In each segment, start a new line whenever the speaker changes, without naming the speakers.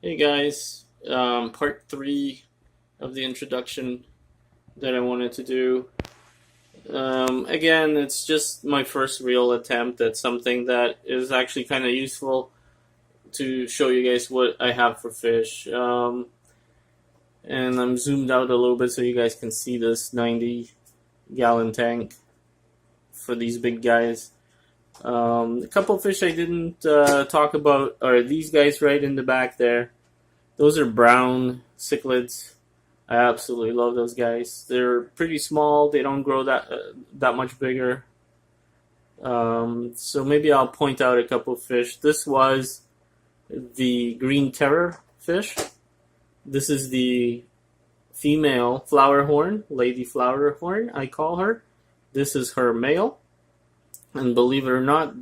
Hey guys, part three of the introduction that I wanted to do. Again, it's just my first real attempt at something that is actually kind of useful to show you guys what I have for fish. And I'm zoomed out a little bit so you guys can see this 90-gallon tank for these big guys. A couple of fish I didn't talk about are these guys right in the back there. Those are brown cichlids. I absolutely love those guys. They're pretty small. They don't grow that much bigger. So maybe I'll point out a couple of fish. This was the green terror fish. This is the female flower horn, lady flower horn, I call her. This is her male. And believe it or not,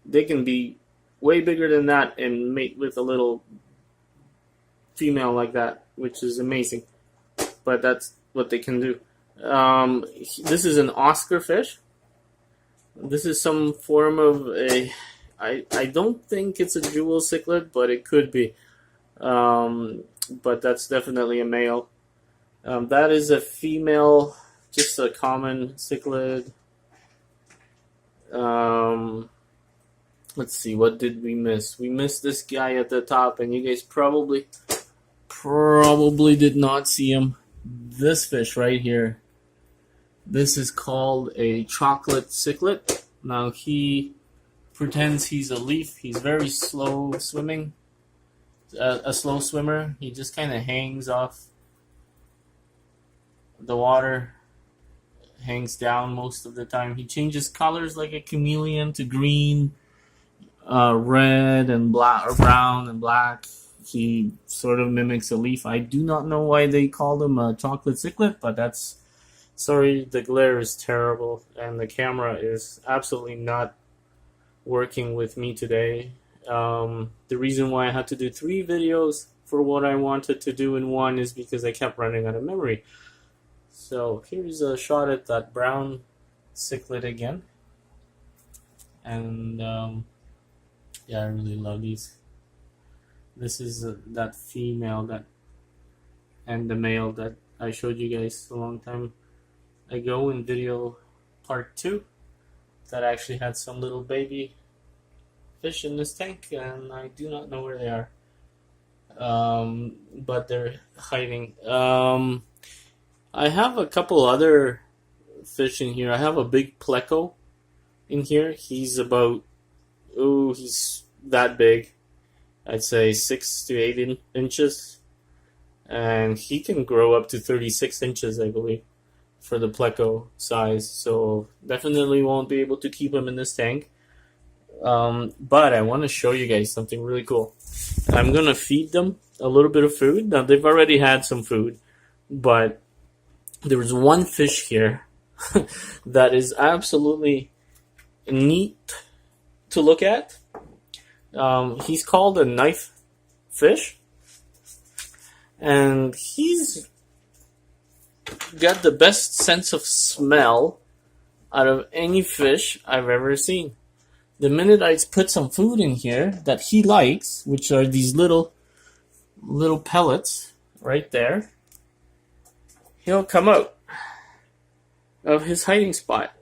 they can be way bigger than that and mate with a little female like that, which is amazing. But that's what they can do. This is an Oscar fish. This is some form of a. I don't think it's a jewel cichlid, but it could be. But that's definitely a male. That is a female, just a common cichlid. Let's see, what did we miss? We missed this guy at the top, and you guys probably did not see him. This fish right here. This is called a chocolate cichlid. Now he pretends he's a leaf. He's very slow swimming. A slow swimmer. He just kind of hangs off the water. Hangs down most of the time. He changes colors like a chameleon to green, red and black, or brown and black. He sort of mimics a leaf. I do not know why they called him a chocolate cichlid, but that's... Sorry, the glare is terrible, and the camera is absolutely not working with me today. The reason why I had to do 3 videos for what I wanted to do in one is because I kept running out of memory. So here's a shot at that brown cichlid again. And yeah, I really love these. This is that female and the male that I showed you guys a long time ago in video part 2 that actually had some little baby fish in this tank, and I do not know where they are. But they're hiding. I have a couple other fish in here. I have a big pleco in here. He's about, he's that big. I'd say 6 to 8 inches. And he can grow up to 36 inches, I believe, for the pleco size. So definitely won't be able to keep him in this tank. But I want to show you guys something really cool. I'm going to feed them a little bit of food. Now, they've already had some food, but there's one fish here that is absolutely neat to look at. He's called a knife fish, and he's got the best sense of smell out of any fish I've ever seen. The minute I put some food in here that he likes, which are these little pellets right there, he'll come out of his hiding spot.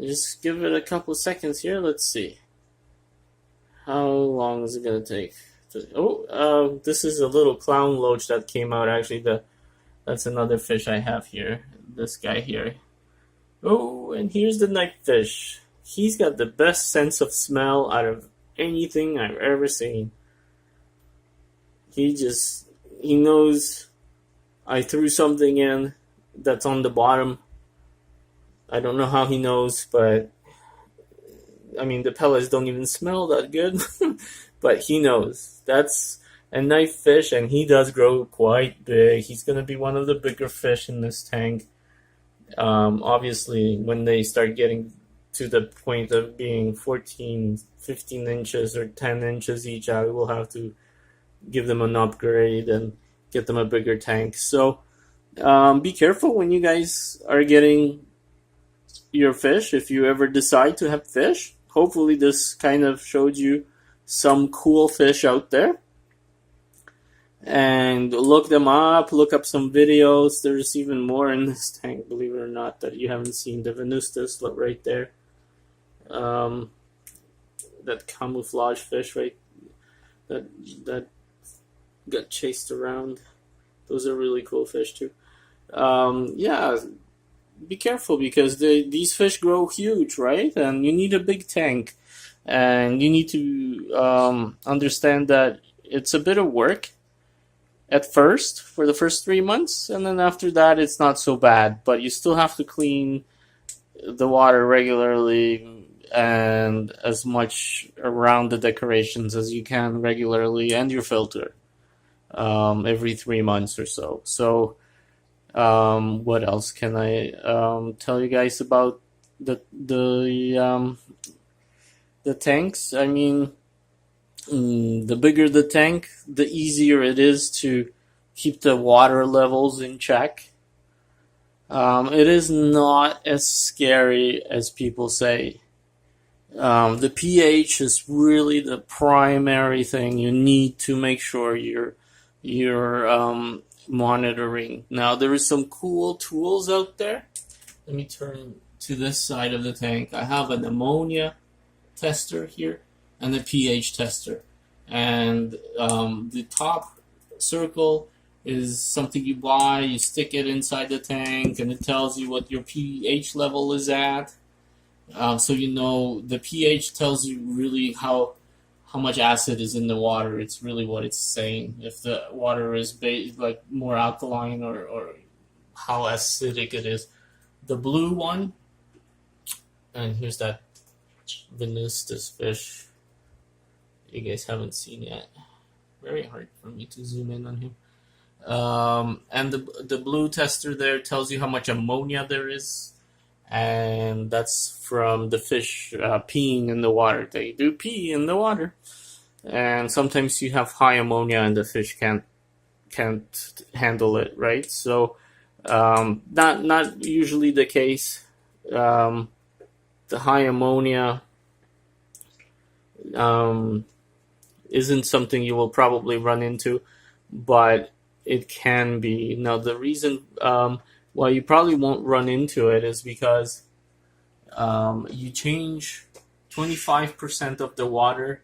Just give it a couple seconds here. Let's see. How long is it going to take? This is a little clown loach that came out. Actually, that's another fish I have here. This guy here. Oh, and here's the knife fish. He's got the best sense of smell out of anything I've ever seen. He knows I threw something in that's on the bottom. I don't know how he knows, but I mean, the pellets don't even smell that good. But he knows. That's a knife fish, and he does grow quite big. He's going to be one of the bigger fish in this tank. Obviously, when they start getting to the point of being 14, 15 inches or 10 inches each, I will have to give them an upgrade and get them a bigger tank. So be careful when you guys are getting your fish, if you ever decide to have fish. Hopefully this kind of showed you some cool fish out there. and look them up. Look up some videos. There's even more in this tank, believe it or not, that you haven't seen. The Venustus, look right there. That camouflage fish, right? That got chased around. Those are really cool fish too. Yeah, be careful because these fish grow huge, right? And you need a big tank, and you need to understand that it's a bit of work at first for the first 3 months, and then after that it's not so bad. But you still have to clean the water regularly and as much around the decorations as you can regularly, and your filter every 3 months or so. So what else can I tell you guys about the tanks? I mean, the bigger the tank, the easier it is to keep the water levels in check. It is not as scary as people say. The pH is really the primary thing you need to make sure you're monitoring. Now, there is some cool tools out there. Let me turn to this side of the tank. I have an ammonia tester here and a pH tester. And the top circle is something you buy. You stick it inside the tank, and it tells you what your pH level is at. So you know the pH tells you really how much acid is in the water. It's really what it's saying. If the water is like more alkaline or how acidic it is. The blue one, and here's that Venustus fish you guys haven't seen yet. Very hard for me to zoom in on him. And the blue tester there tells you how much ammonia there is, and that's from the fish peeing in the water. They do pee in the water, and sometimes you have high ammonia and the fish can't handle it, right? So not usually the case. The high ammonia isn't something you will probably run into, but it can be. Now, the reason why you probably won't run into it is because you change 25% of the water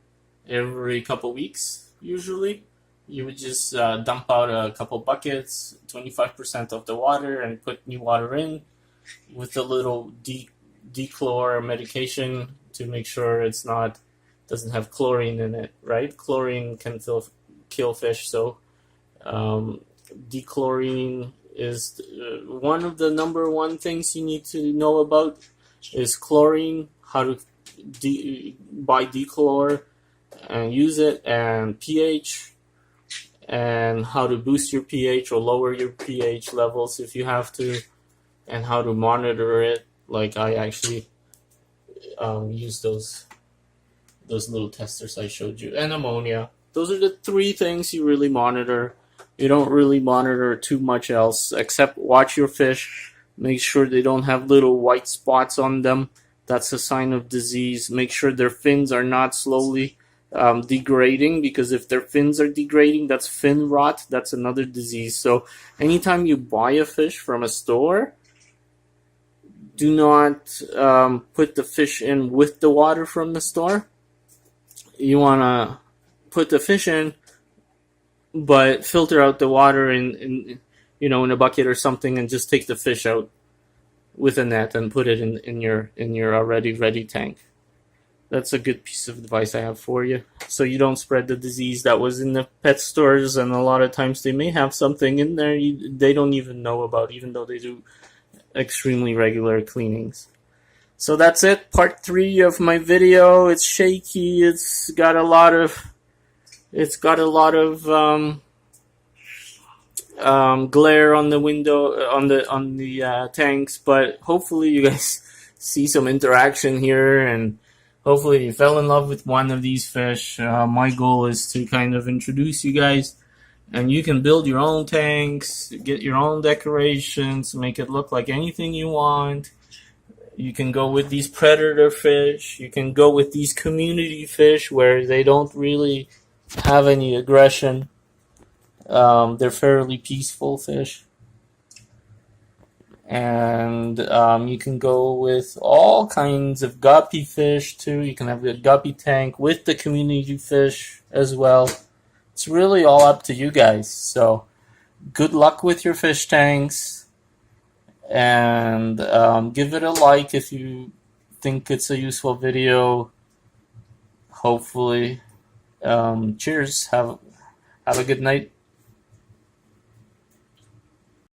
every couple weeks, usually. You would just dump out a couple buckets, 25% of the water, and put new water in with a little dechlor medication to make sure it's doesn't have chlorine in it, right? Chlorine can kill fish, so dechlorine is one of the number one things you need to know about is chlorine, how to buy dechlor and use it, and pH, and how to boost your pH or lower your pH levels if you have to, and how to monitor it. Like I actually use those little testers I showed you, and ammonia. Those are the three things you really monitor. You don't really monitor too much else except watch your fish. Make sure they don't have little white spots on them. That's a sign of disease. Make sure their fins are not slowly degrading, because if their fins are degrading, that's fin rot. That's another disease. So anytime you buy a fish from a store, do not put the fish in with the water from the store. You want to put the fish in, but filter out the water in a bucket or something, and just take the fish out with a net and put it in your already ready tank. That's a good piece of advice I have for you, so you don't spread the disease that was in the pet stores. And a lot of times they may have something in there they don't even know about, even though they do extremely regular cleanings. So that's it, part 3 of my video. It's shaky. It's got a lot of glare on the window, on the tanks, but hopefully you guys see some interaction here, and hopefully you fell in love with one of these fish. My goal is to kind of introduce you guys, and you can build your own tanks, get your own decorations, make it look like anything you want. You can go with these predator fish. You can go with these community fish where they don't really have any aggression. They're fairly peaceful fish. And you can go with all kinds of guppy fish too. You can have a guppy tank with the community fish as well. It's really all up to you guys. So good luck with your fish tanks, and give it a like if you think it's a useful video. Hopefully. Cheers. Have a good night.